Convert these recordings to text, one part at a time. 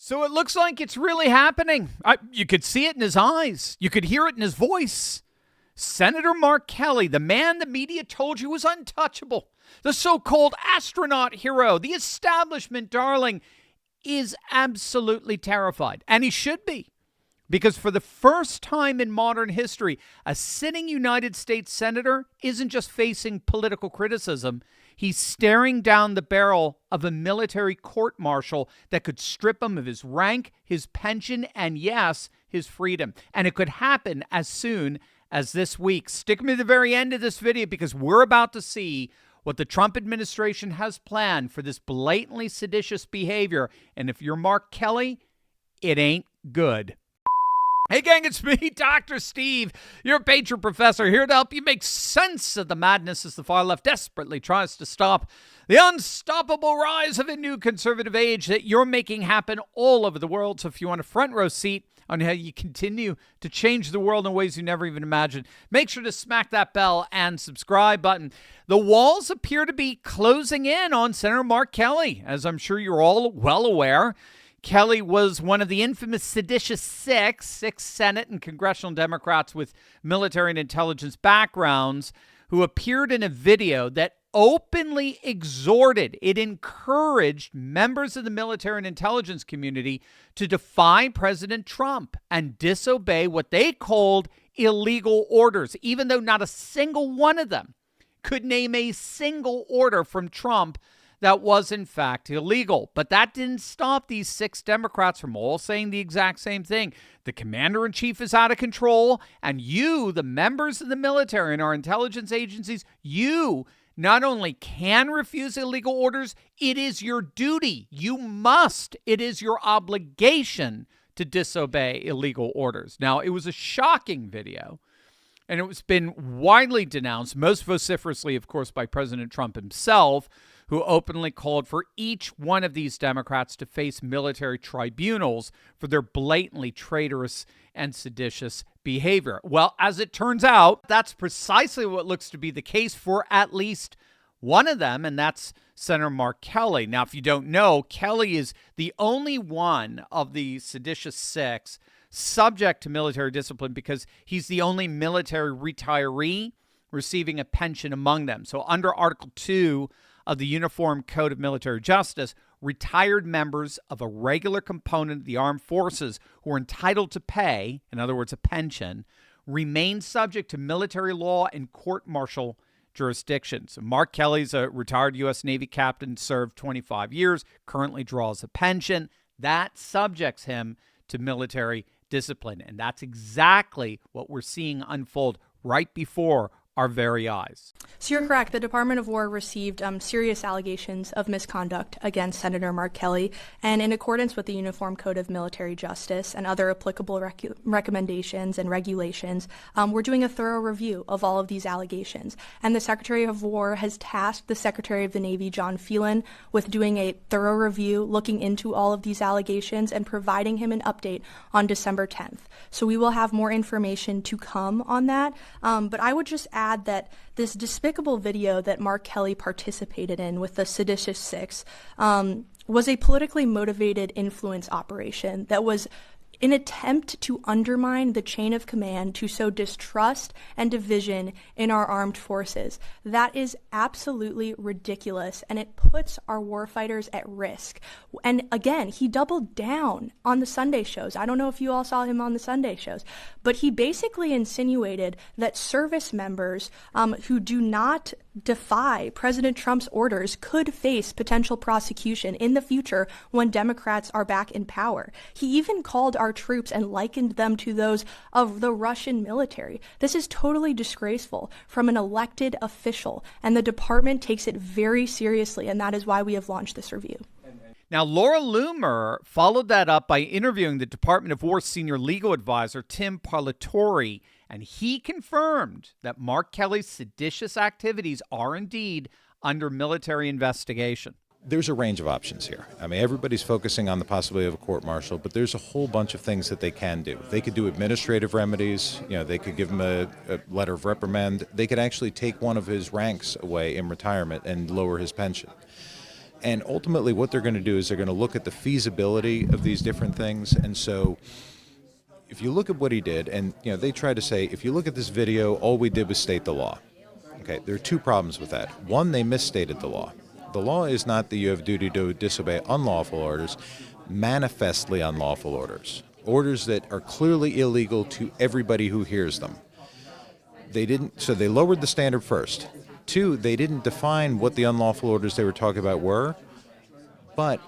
So it looks like it's really happening. You could see it in his eyes. You could hear it in his voice. Senator Mark Kelly, the man the media told you was untouchable, the so-called astronaut hero, the establishment darling, is absolutely terrified. And he should be. Because for the first time in modern history, a sitting United States senator isn't just facing political criticism. He's staring down the barrel of a military court-martial that could strip him of his rank, his pension, and yes, his freedom. And it could happen as soon as this week. Stick me to the very end of this video because we're about to see what the Trump administration has planned for this blatantly seditious behavior. And if you're Mark Kelly, it ain't good. Hey gang, it's me, Dr. Steve, your Patriot Professor, here to help you make sense of the madness as the far left desperately tries to stop the unstoppable rise of a new conservative age that you're making happen all over the world. So if you want a front row seat on how you continue to change the world in ways you never even imagined, make sure to smack that bell and subscribe button. The Walz appear to be closing in on Senator Mark Kelly, as I'm sure you're all well aware. Kelly was one of the infamous seditious six Senate and congressional Democrats with military and intelligence backgrounds who appeared in a video that openly exhorted, it encouraged members of the military and intelligence community to defy President Trump and disobey what they called illegal orders, even though not a single one of them could name a single order from Trump that was, in fact, illegal. But that didn't stop these six Democrats from all saying the exact same thing. The commander-in-chief is out of control, and you, the members of the military and our intelligence agencies, you not only can refuse illegal orders, it is your duty. You must. It is your obligation to disobey illegal orders. Now, it was a shocking video, and it's been widely denounced, most vociferously, of course, by President Trump himself, who openly called for each one of these Democrats to face military tribunals for their blatantly traitorous and seditious behavior. Well, as it turns out, that's precisely what looks to be the case for at least one of them, and that's Senator Mark Kelly. Now, if you don't know, Kelly is the only one of the seditious six subject to military discipline because he's the only military retiree receiving a pension among them. So under Article 2 of the Uniform Code of Military Justice, retired members of a regular component of the armed forces who are entitled to pay, in other words, a pension, remain subject to military law and court-martial jurisdictions. Mark Kelly's a retired U.S. Navy captain, served 25 years, currently draws a pension. That subjects him to military discipline, and that's exactly what we're seeing unfold right before our very eyes. So you're correct. The Department of War received serious allegations of misconduct against Senator Mark Kelly, and in accordance with the Uniform Code of Military Justice and other applicable recommendations and regulations, we're doing a thorough review of all of these allegations. And the Secretary of War has tasked the Secretary of the Navy, John Phelan, with doing a thorough review, looking into all of these allegations and providing him an update on December 10th. So we will have more information to come on that. But I would just add that this despicable video that Mark Kelly participated in with the seditious six was a politically motivated influence operation that was an attempt to undermine the chain of command to sow distrust and division in our armed forces. That is absolutely ridiculous, and it puts our warfighters at risk. And again, he doubled down on the Sunday shows. I don't know if you all saw him on the Sunday shows, but he basically insinuated that service members who do not defy President Trump's orders could face potential prosecution in the future when Democrats are back in power. He even called our troops and likened them to those of the Russian military. This is totally disgraceful from an elected official, and the department takes it very seriously, and that is why we have launched this review. Now, Laura Loomer followed that up by interviewing the Department of War senior legal advisor, Tim Parlatore, and he confirmed that Mark Kelly's seditious activities are indeed under military investigation. There's a range of options here. I mean, everybody's focusing on the possibility of a court-martial, but there's a whole bunch of things that they can do. They could do administrative remedies. You know, they could give him a letter of reprimand. They could actually take one of his ranks away in retirement and lower his pension. And ultimately what they're going to do is they're going to look at the feasibility of these different things. And so if you look at what he did, and they try to say, if you look at this video, all we did was state the law. Okay, there are two problems with that. One, they misstated the law. The law is not that you have duty to disobey unlawful orders, manifestly unlawful orders, orders that are clearly illegal to everybody who hears them. So they lowered the standard first. Two, they didn't define what the unlawful orders they were talking about were. But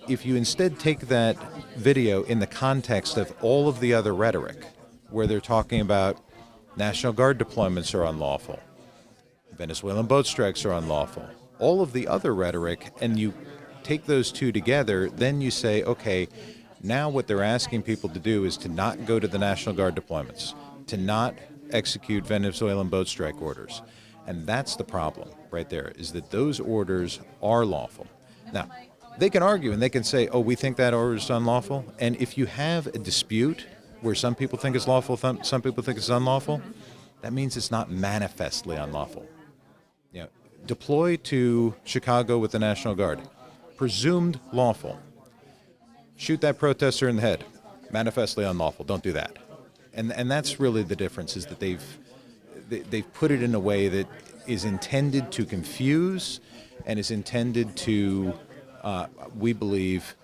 if you instead take that video in the context of all of the other rhetoric, where they're talking about National Guard deployments are unlawful, Venezuelan boat strikes are unlawful, all of the other rhetoric, and you take those two together, then you say, okay, now what they're asking people to do is to not go to the National Guard deployments, to not execute Venezuelan boat strike orders. And that's the problem right there, is that those orders are lawful. Now, they can argue and they can say, oh, we think that order is unlawful. And if you have a dispute where some people think it's lawful, some people think it's unlawful, that means it's not manifestly unlawful. Deploy to Chicago with the National Guard, presumed lawful. Shoot that protester in the head, manifestly unlawful. Don't do that. And that's really the difference, is that they've put it in a way that is intended to confuse and is intended to, we believe,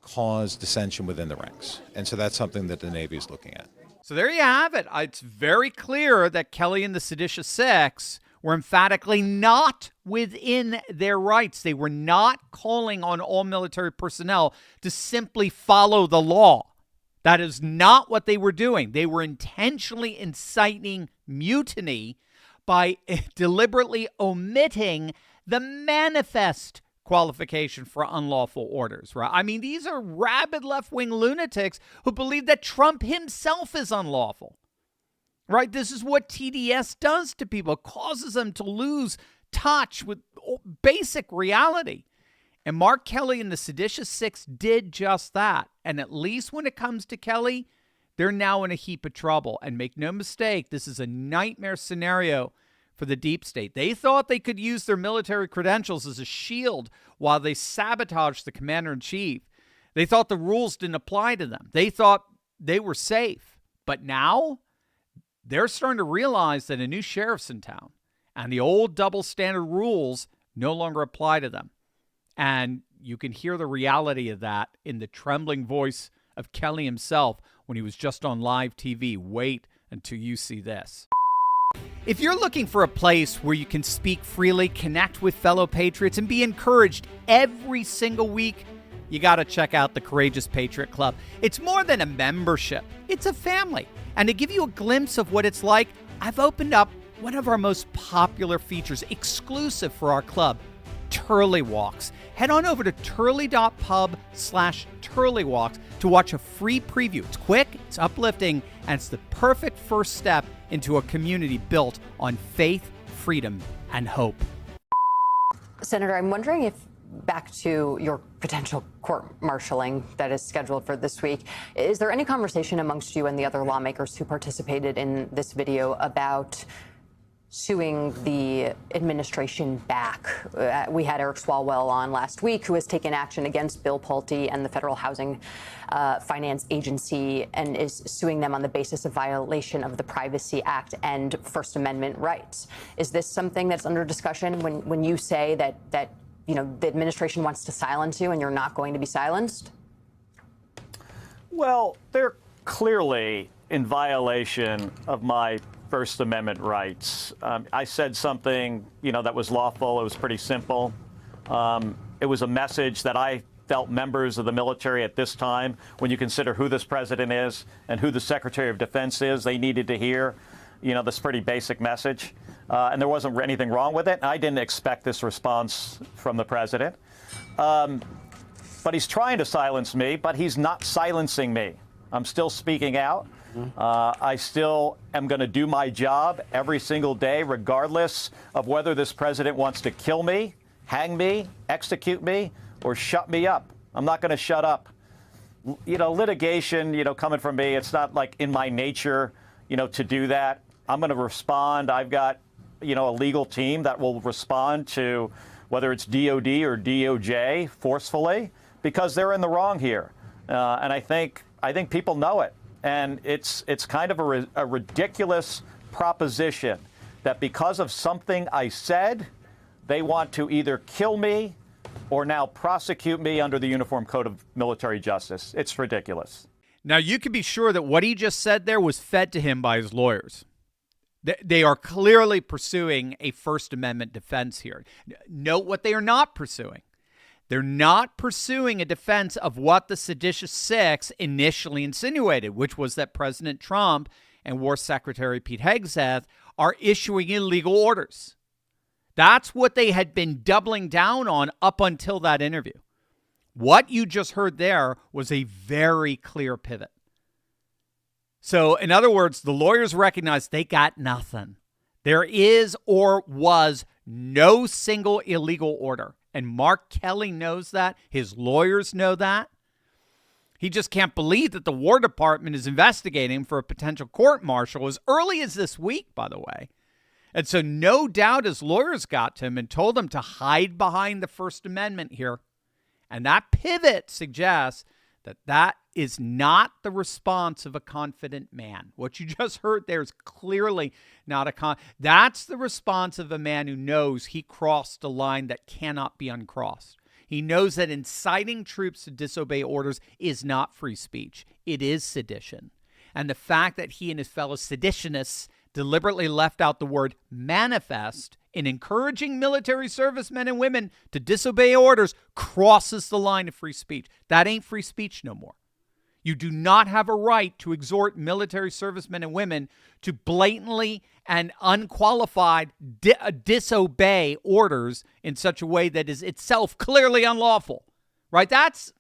cause dissension within the ranks. And so that's something that the Navy is looking at. So there you have it. It's very clear that Kelly and the Seditious Six were emphatically not within their rights. They were not calling on all military personnel to simply follow the law. That is not what they were doing. They were intentionally inciting mutiny by deliberately omitting the manifest qualification for unlawful orders, right? I mean, these are rabid left-wing lunatics who believe that Trump himself is unlawful, right? This is what TDS does to people. It causes them to lose touch with basic reality. And Mark Kelly and the Seditious Six did just that. And at least when it comes to Kelly, they're now in a heap of trouble. And make no mistake, this is a nightmare scenario for the deep state. They thought they could use their military credentials as a shield while they sabotaged the commander-in-chief. They thought the rules didn't apply to them. They thought they were safe. But now they're starting to realize that a new sheriff's in town and the old double standard rules no longer apply to them. And you can hear the reality of that in the trembling voice of Kelly himself when he was just on live TV. Wait until you see this. If you're looking for a place where you can speak freely, connect with fellow patriots, and be encouraged every single week, you got to check out the Courageous Patriot Club. It's more than a membership. It's a family. And to give you a glimpse of what it's like, I've opened up one of our most popular features, exclusive for our club, Turley Walks. Head on over to turley.pub/Turley Walks to watch a free preview. It's quick, it's uplifting, and it's the perfect first step into a community built on faith, freedom, and hope. Senator, I'm wondering if, back to your potential court-martialing that is scheduled for this week, is there any conversation amongst you and the other lawmakers who participated in this video about suing the administration back? We had Eric Swalwell on last week, who has taken action against Bill Pulte and the Federal Housing Finance Agency and is suing them on the basis of violation of the Privacy Act and First Amendment rights. Is this something that's under discussion when you say that the administration wants to silence you and you're not going to be silenced? Well, they're clearly in violation of my First Amendment rights. I said something, that was lawful. It was pretty simple. It was a message that I felt members of the military at this time, when you consider who this president is and who the Secretary of Defense is, they needed to hear, this pretty basic message. And there wasn't anything wrong with it. I didn't expect this response from the president. But he's trying to silence me, but he's not silencing me. I'm still speaking out. I still am going to do my job every single day, regardless of whether this president wants to kill me, hang me, execute me, or shut me up. I'm not going to shut up. Litigation, coming from me, it's not like in my nature, to do that. I'm going to respond. I've got, a legal team that will respond to whether it's DOD or DOJ, forcefully, because they're in the wrong here. And I think people know it. And it's kind of a ridiculous proposition that because of something I said, they want to either kill me or now prosecute me under the Uniform Code of Military Justice. It's ridiculous. Now, you can be sure that what he just said there was fed to him by his lawyers. They are clearly pursuing a First Amendment defense here. Note what they are not pursuing. They're not pursuing a defense of what the seditious six initially insinuated, which was that President Trump and War Secretary Pete Hegseth are issuing illegal orders. That's what they had been doubling down on up until that interview. What you just heard there was a very clear pivot. So, in other words, the lawyers recognize they got nothing. There is or was no single illegal order. And Mark Kelly knows that. His lawyers know that. He just can't believe that the War Department is investigating him for a potential court-martial as early as this week, by the way. And so no doubt his lawyers got to him and told him to hide behind the First Amendment here. And that pivot suggests that that is not the response of a confident man. What you just heard there is clearly not that's the response of a man who knows he crossed a line that cannot be uncrossed. He knows that inciting troops to disobey orders is not free speech. It is sedition. And the fact that he and his fellow seditionists deliberately left out the word manifest in encouraging military servicemen and women to disobey orders crosses the line of free speech. That ain't free speech no more. You do not have a right to exhort military servicemen and women to blatantly and unqualified disobey orders in such a way that is itself clearly unlawful, right? That's,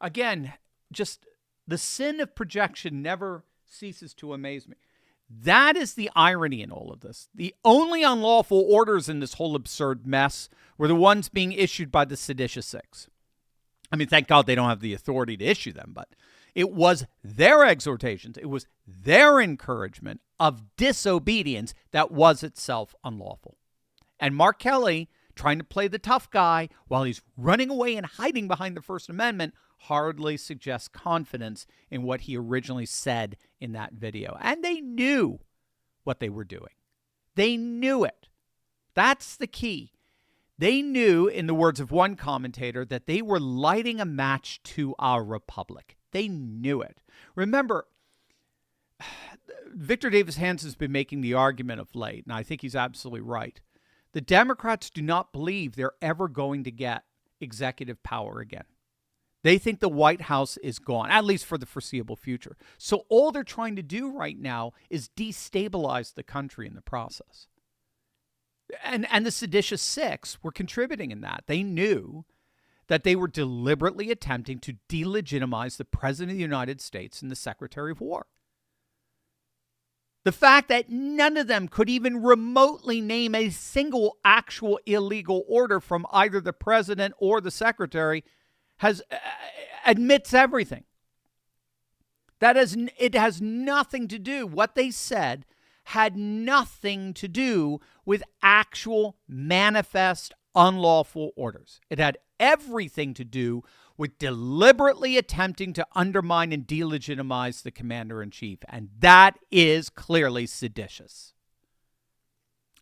again, just the sin of projection never ceases to amaze me. That is the irony in all of this. The only unlawful orders in this whole absurd mess were the ones being issued by the seditious six. I mean, thank God they don't have the authority to issue them, but it was their exhortations, it was their encouragement of disobedience that was itself unlawful. And Mark Kelly, trying to play the tough guy while he's running away and hiding behind the First Amendment, hardly suggests confidence in what he originally said in that video. And they knew what they were doing. They knew it. That's the key. They knew, in the words of one commentator, that they were lighting a match to our republic. They knew it. Remember, Victor Davis Hansen's been making the argument of late, and I think he's absolutely right. The Democrats do not believe they're ever going to get executive power again. They think the White House is gone, at least for the foreseeable future. So all they're trying to do right now is destabilize the country in the process. And the seditious six were contributing in that. They knew that they were deliberately attempting to delegitimize the President of the United States and the Secretary of War. The fact that none of them could even remotely name a single actual illegal order from either the President or the Secretary admits everything. It has nothing to do, what they said had nothing to do with actual manifest unlawful orders. It had everything to do with deliberately attempting to undermine and delegitimize the commander-in-chief. And that is clearly seditious.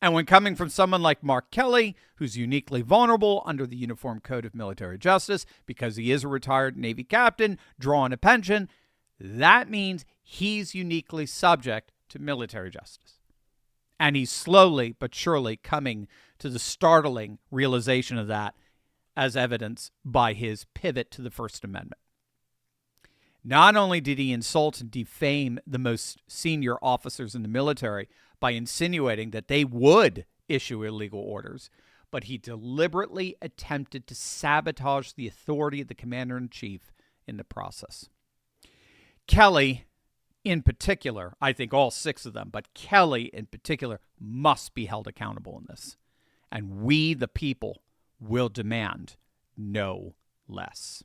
And when coming from someone like Mark Kelly, who's uniquely vulnerable under the Uniform Code of Military Justice because he is a retired Navy captain drawing a pension, that means he's uniquely subject to military justice. And he's slowly but surely coming to the startling realization of that, as evidenced by his pivot to the First Amendment. Not only did he insult and defame the most senior officers in the military by insinuating that they would issue illegal orders, but he deliberately attempted to sabotage the authority of the commander-in-chief in the process. Kelly, in particular, I think all six of them, but Kelly in particular, must be held accountable in this. And we, the people, will demand no less.